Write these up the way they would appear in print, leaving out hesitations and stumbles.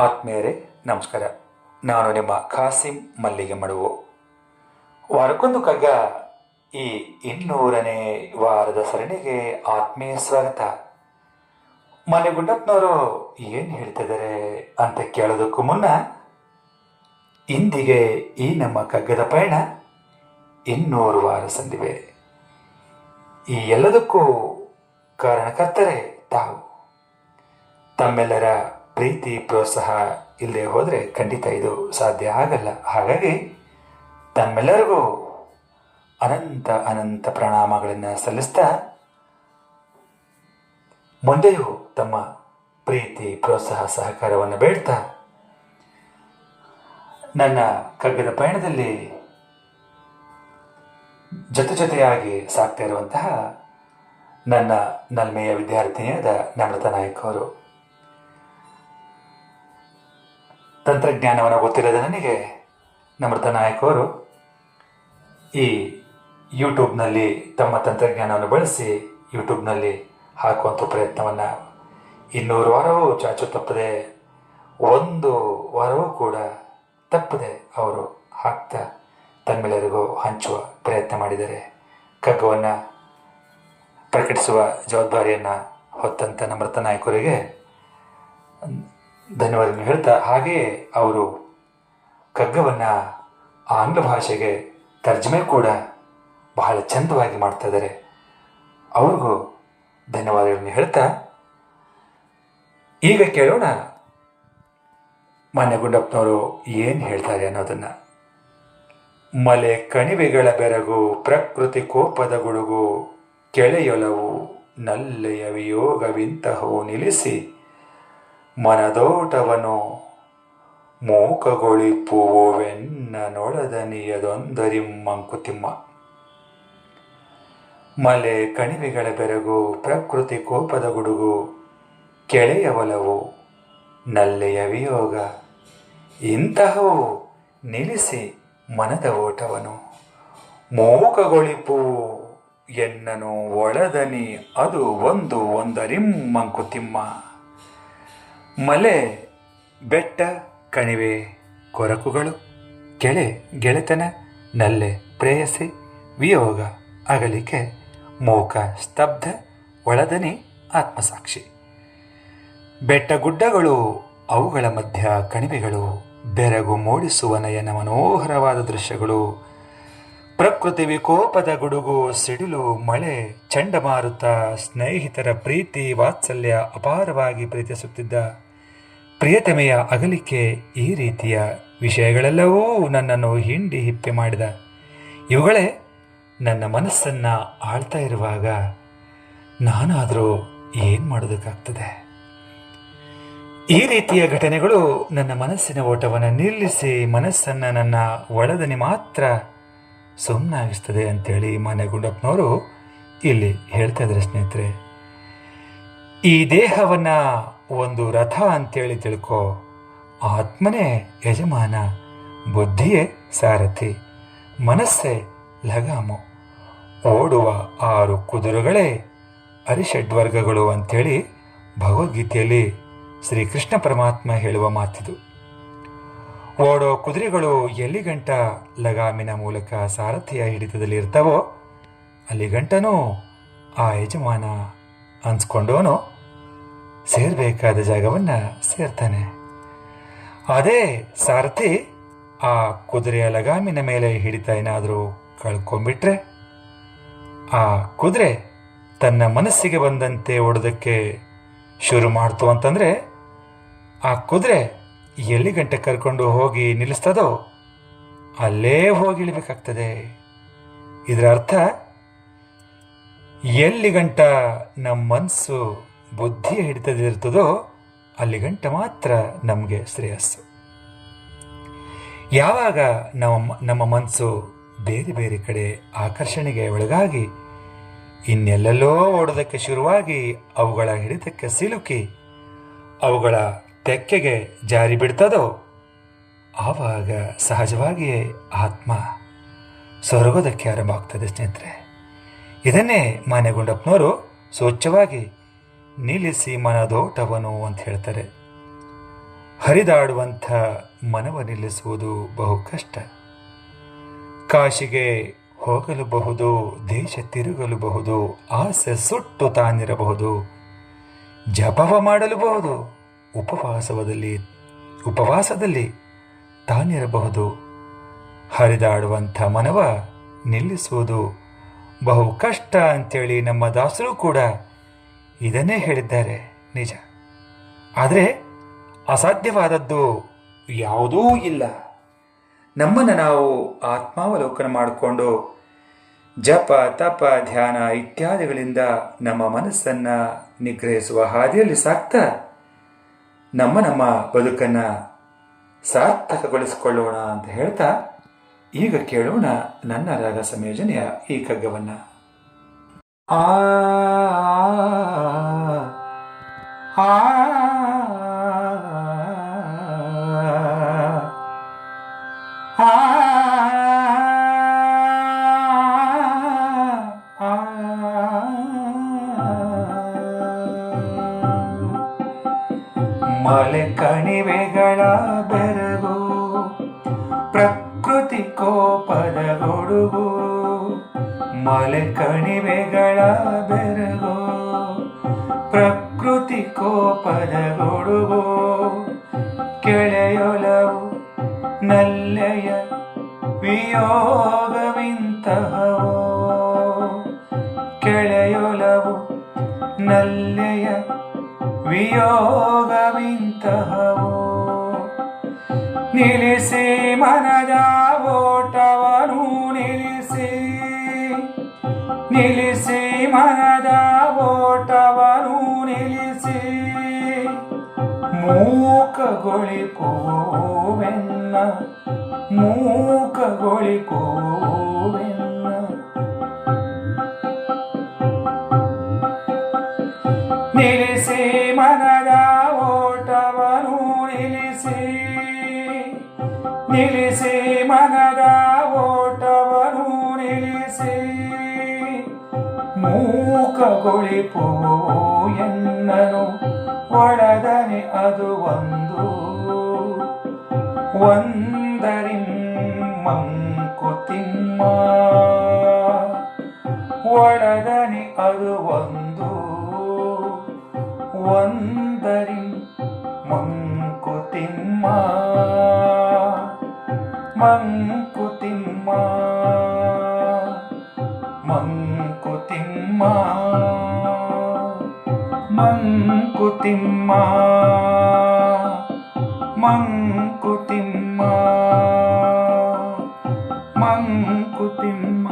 ಆತ್ಮೀಯರೇ ನಮಸ್ಕಾರ. ನಾನು ನಿಮ್ಮ ಖಾಸಿಂ ಮಲ್ಲಿಗೆ ಮಡುವು. ವಾರಕ್ಕೊಂದು ಕಗ್ಗ ಈ 200ನೇ ವಾರದ ಸರಣಿಗೆ ಆತ್ಮೀಯ ಸ್ವಾಗತ. ಮನೆ ಗುಂಡಪ್ಪನವರು ಏನು ಹೇಳ್ತಿದ್ದಾರೆ ಅಂತ ಕೇಳೋದಕ್ಕೂ ಮುನ್ನ ಇಂದಿಗೆ ಈ ನಮ್ಮ ಕಗ್ಗದ ಪಯಣ 200 ವಾರ ಸಂದಿವೆ. ಈ ಎಲ್ಲದಕ್ಕೂ ಕಾರಣಕರ್ತರೇ ತಾವು. ತಮ್ಮೆಲ್ಲರ ಪ್ರೀತಿ ಪ್ರೋತ್ಸಾಹ ಇಲ್ಲದೆ ಹೋದರೆ ಖಂಡಿತ ಇದು ಸಾಧ್ಯ ಆಗಲ್ಲ. ಹಾಗಾಗಿ ತಮ್ಮೆಲ್ಲರಿಗೂ ಅನಂತ ಅನಂತ ಪ್ರಣಾಮಗಳನ್ನು ಸಲ್ಲಿಸ್ತಾ ಮುಂದೆಯೂ ತಮ್ಮ ಪ್ರೀತಿ ಪ್ರೋತ್ಸಾಹ ಸಹಕಾರವನ್ನು ಬೇಡ್ತಾ ನನ್ನ ಕಗ್ಗದ ಪಯಣದಲ್ಲಿ ಜೊತೆಯಾಗಿ ಸಾಕ್ತಾ ಇರುವಂತಹ ನನ್ನ ನಲ್ಮೆಯ ವಿದ್ಯಾರ್ಥಿನಿಯಾದ ನಮ್ರತಾ ನಾಯಕ್ ಅವರು. ತಂತ್ರಜ್ಞಾನವನ್ನು ಗೊತ್ತಿಲ್ಲದ ನನಗೆ ನಮ್ರತಾ ನಾಯಕ್ ಅವರು ಈ ಯೂಟ್ಯೂಬ್ನಲ್ಲಿ ತಮ್ಮ ತಂತ್ರಜ್ಞಾನವನ್ನು ಬಳಸಿ ಯೂಟ್ಯೂಬ್ನಲ್ಲಿ ಹಾಕುವಂಥ ಪ್ರಯತ್ನವನ್ನು 200 ವಾರವೂ ಚಾಚು ತಪ್ಪದೆ, 1 ವಾರವೂ ಕೂಡ ತಪ್ಪದೆ ಅವರು ಹಾಕ್ತಾ ತಮ್ಮೆಲ್ಲರಿಗೂ ಹಂಚುವ ಪ್ರಯತ್ನ ಮಾಡಿದ್ದಾರೆ. ಕಗ್ಗವನ್ನು ಪ್ರಕಟಿಸುವ ಜವಾಬ್ದಾರಿಯನ್ನು ಹೊತ್ತಂಥ ನಮ್ರತಾ ನಾಯಕರಿಗೆ ಧನ್ಯವಾದಗಳನ್ನು ಹೇಳ್ತಾ, ಹಾಗೆಯೇ ಅವರು ಕಗ್ಗವನ್ನು ಆಂಗ್ಲ ಭಾಷೆಗೆ ತರ್ಜಮೆ ಕೂಡ ಬಹಳ ಚಂದವಾಗಿ ಮಾಡ್ತಾ ಇದ್ದಾರೆ. ಅವ್ರಿಗೂ ಧನ್ಯವಾದಗಳನ್ನು ಹೇಳ್ತಾ ಈಗ ಕೇಳೋಣ ಮಾನ್ಯ ಗುಂಡಪ್ಪನವರು ಏನು ಹೇಳ್ತಾರೆ ಅನ್ನೋದನ್ನು. ಮಲೆ ಕಣಿವೆಗಳ ಬೆರಗು, ಪ್ರಕೃತಿ ಕೋಪದ ಗುಡುಗು, ಕೆಳೆಯೊಲವು, ನಲ್ಲೆಯ ವಿಯೋಗವಿಂತಹವು ನಿಲ್ಲಿಸಿ ಮನದೋಟವನು ಮೂಕಗೊಳಿಪುವೆನ್ನ ನೊಳದನಿಯದೊಂದರಿಮ್ಮಂಕುತಿಮ್ಮ. ಮಲೆ ಕಣಿವೆಗಳ ಬೆರಗು, ಪ್ರಕೃತಿ ಕೋಪದ ಗುಡುಗು, ಕೆಳೆಯ ಒಲವು, ನಲ್ಲೆಯ ವಿಯೋಗ ಇಂತಹವು ನಿಲ್ಲಿಸಿ ಮನದ ಓಟವನು ಮೂಕಗೊಳಿಪು ಎನ್ನನು ಒಳದನಿ ಅದು ಒಂದರಿಮ್ಮಂಕುತಿಮ್ಮ. ಮಲೆ ಬೆಟ್ಟ, ಕಣಿವೆ ಕೊರಕುಗಳು, ಕೆಳೆ ಗೆಳೆತನ, ನಲ್ಲೆ ಪ್ರೇಯಸಿ, ವಿಯೋಗ ಅಗಲಿಕೆ, ಮೂಕ ಸ್ತಬ್ಧ, ಒಳದನಿ ಆತ್ಮಸಾಕ್ಷಿ. ಬೆಟ್ಟ ಗುಡ್ಡಗಳು, ಅವುಗಳ ಮಧ್ಯ ಕಣಿವೆಗಳು, ಬೆರಗು ಮೂಡಿಸುವ ನಯನ ಮನೋಹರವಾದ ದೃಶ್ಯಗಳು, ಪ್ರಕೃತಿ ವಿಕೋಪದ ಗುಡುಗು, ಸಿಡಿಲು, ಮಳೆ, ಚಂಡಮಾರುತ, ಸ್ನೇಹಿತರ ಪ್ರೀತಿ ವಾತ್ಸಲ್ಯ, ಅಪಾರವಾಗಿ ಪ್ರೀತಿಸುತ್ತಿದ್ದ ಪ್ರಿಯತಮೆಯ ಅಗಲಿಕೆ, ಈ ರೀತಿಯ ವಿಷಯಗಳೆಲ್ಲವೂ ನನ್ನನ್ನು ಹಿಂಡಿ ಹಿಪ್ಪೆ ಮಾಡಿದ. ಇವುಗಳೇ ನನ್ನ ಮನಸ್ಸನ್ನು ಆಳ್ತಾ ಇರುವಾಗ ನಾನಾದರೂ ಏನು ಮಾಡೋದಕ್ಕಾಗ್ತದೆ? ಈ ರೀತಿಯ ಘಟನೆಗಳು ನನ್ನ ಮನಸ್ಸಿನ ಓಟವನ್ನು ನಿಲ್ಲಿಸಿ ಮನಸ್ಸನ್ನು ನನ್ನ ಒಳದನಿ ಮಾತ್ರ ಸುಮ್ಮನಾಗಿಸ್ತದೆ ಅಂತೇಳಿ ಮಾನ್ಯ ಗುಂಡಪ್ಪನವರು ಇಲ್ಲಿ ಹೇಳ್ತಾ ಇದ್ದಾರೆ. ಸ್ನೇಹಿತರೆ, ಈ ದೇಹವನ್ನು ಒಂದು ರಥ ಅಂತೇಳಿ ತಿಳ್ಕೊ, ಆತ್ಮನೇ ಯಜಮಾನ, ಬುದ್ಧಿಯೇ ಸಾರಥಿ, ಮನಸ್ಸೇ ಲಗಾಮು, ಓಡುವ 6 ಕುದುರೆಗಳೇ ಅರಿಷಡ್ವರ್ಗಗಳು ಅಂತೇಳಿ ಭಗವದ್ಗೀತೆಯಲ್ಲಿ ಶ್ರೀಕೃಷ್ಣ ಪರಮಾತ್ಮ ಹೇಳುವ ಮಾತಿದು. ಓಡೋ ಕುದುರೆಗಳು ಎಲ್ಲಿಗಂಟ ಲಗಾಮಿನ ಮೂಲಕ ಸಾರಥಿಯ ಹಿಡಿತದಲ್ಲಿ ಇರ್ತಾವೋ ಅಲ್ಲಿಗಂಟನೂ ಆ ಯಜಮಾನ ಅನ್ಸ್ಕೊಂಡವನು ಸೇರಬೇಕಾದ ಜಾಗವನ್ನು ಸೇರ್ತಾನೆ. ಅದೇ ಸಾರಥಿ ಆ ಕುದುರೆಯ ಲಗಾಮಿನ ಮೇಲೆ ಹಿಡಿತ ಏನಾದರೂ ಕಳ್ಕೊಂಡ್ಬಿಟ್ರೆ ಆ ಕುದುರೆ ತನ್ನ ಮನಸ್ಸಿಗೆ ಬಂದಂತೆ ಓಡೋದಕ್ಕೆ ಶುರು ಮಾಡ್ತು ಅಂತಂದರೆ ಆ ಕುದುರೆ ಎಲ್ಲಿ ಗಂಟೆ ಕರ್ಕೊಂಡು ಹೋಗಿ ನಿಲ್ಲಿಸ್ತದೋ ಅಲ್ಲೇ ಹೋಗಿ ಇಳಿಬೇಕಾಗ್ತದೆ. ಇದರ ಅರ್ಥ, ಎಲ್ಲಿ ಗಂಟ ನಮ್ಮ ಮನಸ್ಸು ಬುದ್ಧಿಯ ಹಿಡಿತದಿರ್ತದೋ ಅಲ್ಲಿಗಂಟ ಮಾತ್ರ ನಮಗೆ ಶ್ರೇಯಸ್ಸು. ಯಾವಾಗ ನಮ್ಮ ಮನಸ್ಸು ಬೇರೆ ಬೇರೆ ಕಡೆ ಆಕರ್ಷಣೆಗೆ ಒಳಗಾಗಿ ಇನ್ನೆಲ್ಲೆಲ್ಲೋ ಓಡೋದಕ್ಕೆ ಶುರುವಾಗಿ ಅವುಗಳ ಹಿಡಿತಕ್ಕೆ ಸಿಲುಕಿ ಅವುಗಳ ತೆಕ್ಕೆಗೆ ಜಾರಿ ಬಿಡ್ತದೋ ಆವಾಗ ಸಹಜವಾಗಿಯೇ ಆತ್ಮ ಸೊರಗೋದಕ್ಕೆ ಆರಂಭ ಆಗ್ತದೆ. ಸ್ನೇಹಿತರೆ, ಇದನ್ನೇ ಮಾನ್ಯ ಗುಂಡಪ್ಪನವರು ಸ್ವಚ್ಛವಾಗಿ ನಿಲ್ಲಿಸಿ ಮನದೋಟವನು ಅಂತ ಹೇಳ್ತಾರೆ. ಹರಿದಾಡುವಂಥ ಮನವ ನಿಲ್ಲಿಸುವುದು ಬಹು ಕಷ್ಟ. ಕಾಶಿಗೆ ಹೋಗಲುಬಹುದು, ದೇಶ ತಿರುಗಲುಬಹುದು, ಆಸೆ ಸುಟ್ಟು ತಾನಿರಬಹುದು, ಜಪವ ಮಾಡಲುಬಹುದು, ಉಪವಾಸದಲ್ಲಿ ತಾನಿರಬಹುದು. ಹರಿದಾಡುವಂಥ ಮನವ ನಿಲ್ಲಿಸುವುದು ಬಹು ಕಷ್ಟ ಅಂತೇಳಿ ನಮ್ಮ ದಾಸರು ಕೂಡ ಇದನ್ನೇ ಹೇಳಿದ್ದಾರೆ. ನಿಜ. ಆದರೆ ಅಸಾಧ್ಯವಾದದ್ದು ಯಾವುದೂ ಇಲ್ಲ. ನಮ್ಮನ್ನು ನಾವು ಆತ್ಮಾವಲೋಕನ ಮಾಡಿಕೊಂಡು ಜಪ, ತಪ, ಧ್ಯಾನ ಇತ್ಯಾದಿಗಳಿಂದ ನಮ್ಮ ಮನಸ್ಸನ್ನು ನಿಗ್ರಹಿಸುವ ಹಾದಿಯಲ್ಲಿ ಸಾಕ್ತಾ ನಮ್ಮ ಬದುಕನ್ನು ಸಾರ್ಥಕಗೊಳಿಸಿಕೊಳ್ಳೋಣ ಅಂತ ಹೇಳ್ತಾ ಈಗ ಕೇಳೋಣ ನನ್ನ ರಾಗ ಸಂಯೋಜನೆಯ ಈ ಕಗ್ಗವನ್ನು. ಆ ಮಲೆ ಕಣಿವೆಗಳ ಬೆರಗು, ಪ್ರಕೃತಿ ಕೋಪದ ಗೊಡುಗು. ಮಲೆ ಕಣಿವೆಗಳ ಬೆರಗು, ಪ್ರಕೃತಿ ಕೋಪದ ಗೊಡುಗು. ಕೆಳೆಯೊಲವು ನಲ್ಲೆಯ ವಿಯೋಗವಿಂತಹವೋ. ಕೆಳೆಯೊಲವು ನಲ್ಲೆಯ ವಿಯೋಗವಿಂತಹವೋ. ನಿಲ್ಲಿಸಿ ಮನದ ಓಟವನು ನಿಲ್ಲಿಸಿ, ನಿಲ್ಲಿಸಿ ಮನದ ಓಟವನು ನಿಲ್ಲಿಸಿ. ಮೂಕಗೊಳಿಸುವೆನ್ನ, ಮೂಕಗೊಳಿಸುವೆನ್ನ. ನಿಲ್ಲಿಸಿ ಮನದ ಓಟವನು ನಿಲ್ಲಿಸಿ, ನಿಲ್ಲಿಸಿ ಮನದ ಓಟವನು ನಿಲ್ಲಿಸಿ. ಮೂಕಗೊಳಿಸುವೆನ್ನನು ಒಳದನೆ ಅದು ಒಂದು. ಒಂದರಿಂ ಮಂಕುತಿಮ್ಮ, ಒಳದನೆ ಅದು ಒಂದು. ಒಂದರಿಂ ಮಂಕುತಿಮ್ಮ, ಮಂಕುತಿಮ್ಮ, ಮಂಕುತಿಮ್ಮ, ಮಂಕುತಿಮ್ಮ, ಮಂಕುತಿಮ್ಮ, ಮಂಕುತಿಮ್ಮ.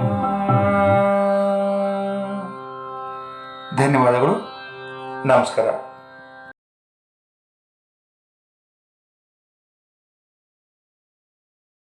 ಧನ್ಯವಾದಗಳು. ನಮಸ್ಕಾರ.